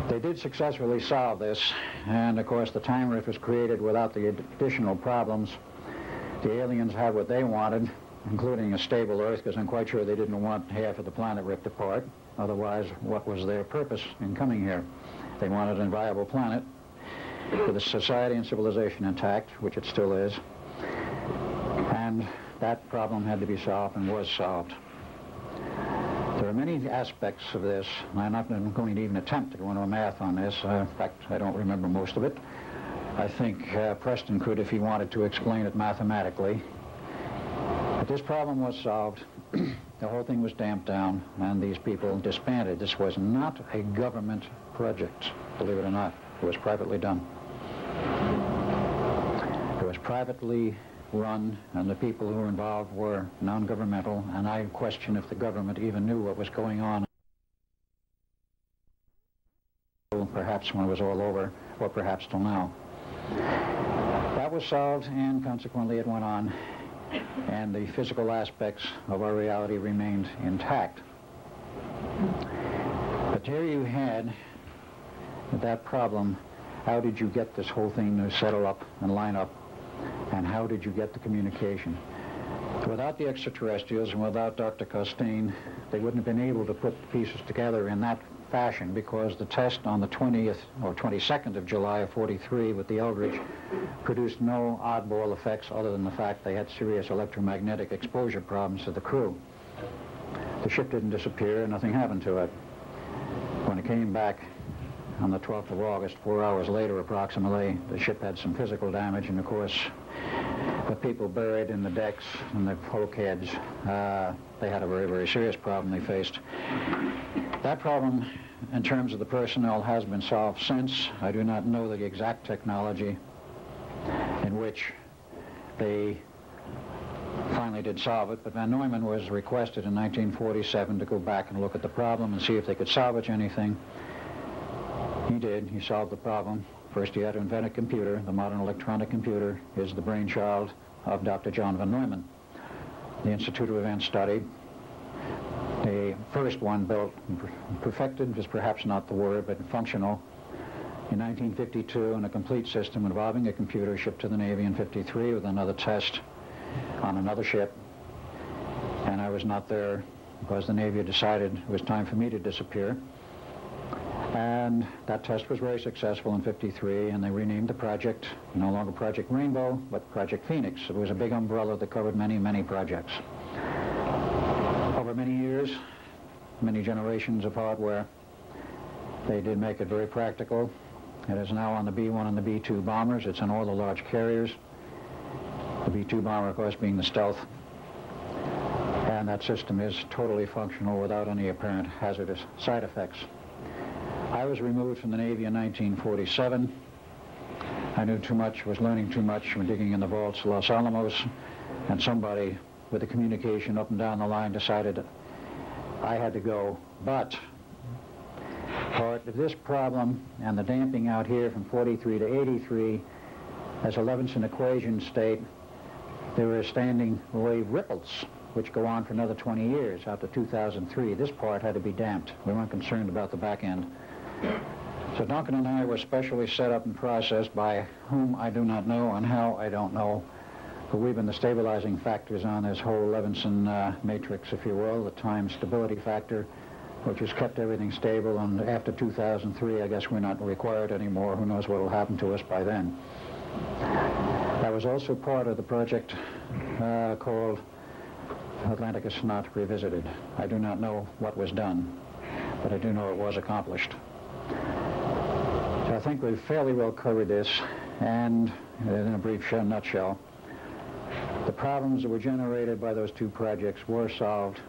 They did successfully solve this, and of course the time rift was created without the additional problems. The aliens had what they wanted, including a stable Earth, because I'm quite sure they didn't want half of the planet ripped apart. Otherwise, what was their purpose in coming here? They wanted a viable planet with a society and civilization intact, which it still is. And that problem had to be solved and was solved. There are many aspects of this, and I'm not going to even attempt to go into a math on this. In fact, I don't remember most of it. I think Preston could if he wanted to explain it mathematically. But this problem was solved. The whole thing was damped down, and these people disbanded. This was not a government project, believe it or not. It was privately done. It was privately run, and the people who were involved were non-governmental, and I question if the government even knew what was going on. Perhaps when it was all over, or perhaps till now. That was solved, and consequently it went on, and the physical aspects of our reality remained intact. But here you had that problem. How did you get this whole thing to settle up and line up? And how did you get the communication? Without the extraterrestrials and without Dr. Costain, they wouldn't have been able to put the pieces together in that fashion, because the test on the 20th or 22nd of July of '43 with the Eldridge produced no oddball effects other than the fact they had serious electromagnetic exposure problems to the crew. The ship didn't disappear, nothing happened to it. When it came back on the 12th of August, 4 hours later approximately, the ship had some physical damage, and of course the people buried in the decks and the bulkheads, they had a very, very serious problem they faced. That problem, in terms of the personnel, has been solved since. I do not know the exact technology in which they finally did solve it, but Van Neumann was requested in 1947 to go back and look at the problem and see if they could salvage anything. He did. He solved the problem. First, he had to invent a computer. The modern electronic computer is the brainchild of Dr. John Van Neumann. The Institute of Advanced Study, the first one built, perfected is perhaps not the word, but functional, in 1952, and a complete system involving a computer shipped to the Navy in '53 with another test on another ship. And I was not there because the Navy had decided it was time for me to disappear. And that test was very successful in '53, and they renamed the project, no longer Project Rainbow, but Project Phoenix. It was a big umbrella that covered many, many projects. Over many years, many generations of hardware, they did make it very practical. It is now on the B-1 and the B-2 bombers. It's on all the large carriers. The B-2 bomber, of course, being the stealth. And that system is totally functional without any apparent hazardous side effects. I was removed from the Navy in 1947. I knew too much, was learning too much from digging in the vaults of Los Alamos, and somebody with the communication up and down the line decided I had to go. But part of this problem and the damping out here from 43 to 83, as a Levinson equation state, there were standing wave ripples, which go on for another 20 years, out to 2003. This part had to be damped. We weren't concerned about the back end. So Duncan and I were specially set up and processed by whom I do not know and how I don't know. But we've been the stabilizing factors on this whole Levinson matrix, if you will, the time stability factor, which has kept everything stable. And after 2003, I guess we're not required anymore. Who knows what will happen to us by then. That was also part of the project called Atlanticus Not Revisited. I do not know what was done, but I do know it was accomplished. So I think we've fairly well covered this, and in a brief nutshell, the problems that were generated by those two projects were solved.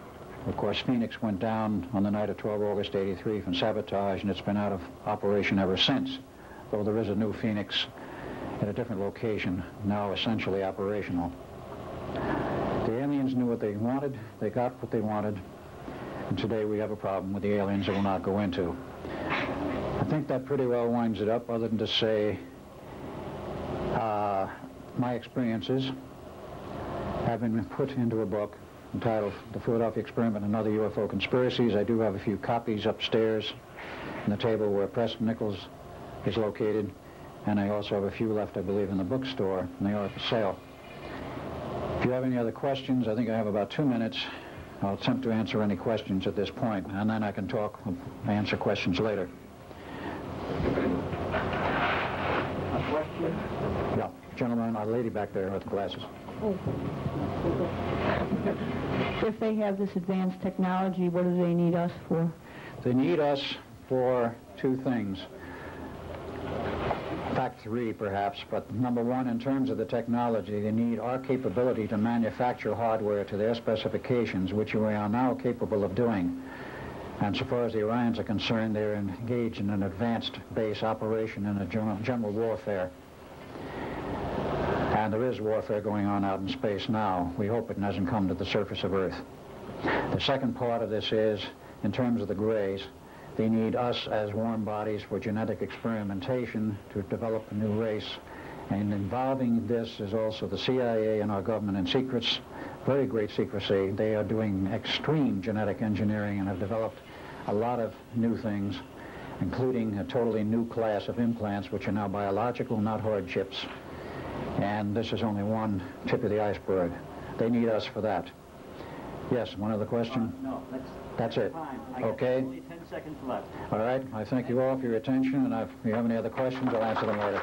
Of course, Phoenix went down on the night of 12 August '83 from sabotage, and it's been out of operation ever since, though there is a new Phoenix at a different location, now essentially operational. The aliens knew what they wanted, they got what they wanted, and today we have a problem with the aliens that we'll not go into. I think that pretty well winds it up, other than to say my experiences have been put into a book entitled The Philadelphia Experiment and Other UFO Conspiracies. I do have a few copies upstairs the table where Preston Nichols is located, and I also have a few left, I believe, in the bookstore, and they are for sale. If you have any other questions, I think I have about 2 minutes. I'll attempt to answer any questions at this point, and then I can answer questions later. A question? Yeah, gentleman, a lady back there with the glasses. Oh. If they have this advanced technology, what do they need us for? They need us for 2 things. In fact, 3 perhaps, but number 1, in terms of the technology, they need our capability to manufacture hardware to their specifications, which we are now capable of doing. And so far as the Orions are concerned, they're engaged in an advanced base operation in a general warfare. And there is warfare going on out in space now. We hope it hasn't come to the surface of Earth. The second part of this is, in terms of the Greys, they need us as warm bodies for genetic experimentation to develop a new race. And involving this is also the CIA and our government in secrets, very great secrecy. They are doing extreme genetic engineering and have developed a lot of new things, including a totally new class of implants, which are now biological, not hard chips. And this is only one tip of the iceberg. They need us for that. Yes, one other question? No, that's it. Fine. Okay. Only 10 seconds left. All right. I thank you all for your attention, and if you have any other questions, I'll answer them later.